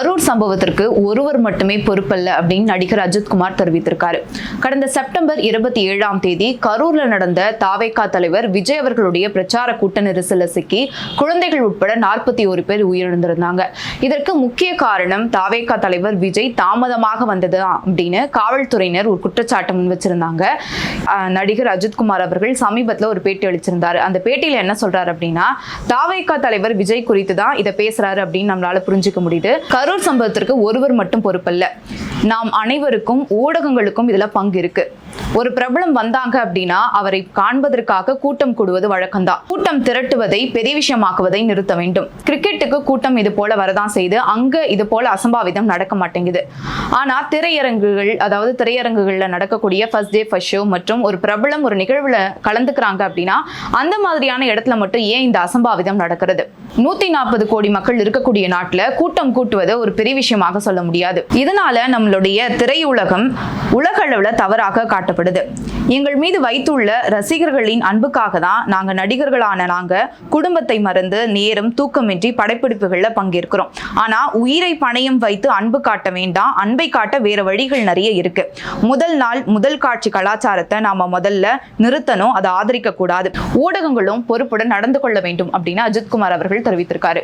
கரூர் சம்பவத்திற்கு ஒருவர் மட்டுமே பொறுப்பல்ல அப்படின்னு நடிகர் அஜித்குமார் தெரிவித்திருக்காரு. கடந்த செப்டம்பர் 27ஆம் தேதி கரூர்ல நடந்த தாவேகா தலைவர் விஜய் அவர்களுடைய பிரச்சார கூட்ட நெரிசல்ல சிக்கி குழந்தைகள் உட்பட 41 பேர் உயிரிழந்திருந்தாங்க. இதற்கு முக்கிய காரணம் தாவேகா தலைவர் விஜய் தாமதமாக வந்தது அப்படின்னு காவல்துறையினர் ஒரு குற்றச்சாட்டு முன் வச்சிருந்தாங்க. நடிகர் அஜித்குமார் அவர்கள் சமீபத்தில் ஒரு பேட்டி அளிச்சிருந்தாரு. அந்த பேட்டியில என்ன சொல்றாரு அப்படின்னா, தாவேகா தலைவர் விஜய் குறித்து தான் இதை பேசுறாரு அப்படின்னு நம்மளால புரிஞ்சுக்க முடியுது. கரூர் சம்பவத்திற்கு ஒருவர் மட்டும் பொறுப்பல்ல, நாம் அனைவருக்கும் ஊடகங்களுக்கும் இதுல பங்கு இருக்கு. ஒரு பிரபலம் வந்தாங்க அப்படின்னா அவரை காண்பதற்காக கூட்டம் கூடுவது வழக்கம்தான். கூட்டம் திரட்டுவதை பெரிய விஷயமாக்குவதை நிறுத்த வேண்டும். கிரிக்கெட்டுக்கு கூட்டம் இது போல வரதான் செய்து, அங்க இது போல அசம்பாவிதம் நடக்க மாட்டேங்குது. ஆனா திரையரங்குகள், அதாவது திரையரங்குகள்ல நடக்கக்கூடிய ஃபர்ஸ்ட் டே ஃபர்ஸ்ட் ஷோ மற்றும் ஒரு பிரபலம் ஒரு நிகழ்வுல கலந்துக்கிறாங்க அப்படின்னா அந்த மாதிரியான இடத்துல மட்டும் ஏன் இந்த அசம்பாவிதம் நடக்கிறது? 140 கோடி மக்கள் இருக்கக்கூடிய நாட்டுல கூட்டம் கூட்டுவதை ஒரு பெரிய விஷயமாக சொல்ல முடியாது. இதனால நம்மளுடைய திரையுலகம் உலக அளவுல தவறாக காட்டப்படுது. எங்கள் மீது வைத்துள்ள ரசிகர்களின் அன்புக்காக தான் நாங்க நடிகர்களான நாங்க குடும்பத்தை மறந்து நேரம் தூக்கமின்றி படைப்பிடிப்புகள்ல பங்கேற்கிறோம். ஆனா உயிரை பணயம் வைத்து அன்பு காட்ட வேண்டாம். அன்பை காட்ட வேற வழிகள் நிறைய இருக்கு. முதல் நாள் முதல் காட்சி கலாச்சாரத்தை நாம முதல்ல நிறுத்தணும். அதை ஆதரிக்க கூடாது. ஊடகங்களும் பொறுப்புடன் நடந்து கொள்ள வேண்டும் அப்படின்னு அஜித்குமார் அவர்கள் தெரிவித்திருக்காரு.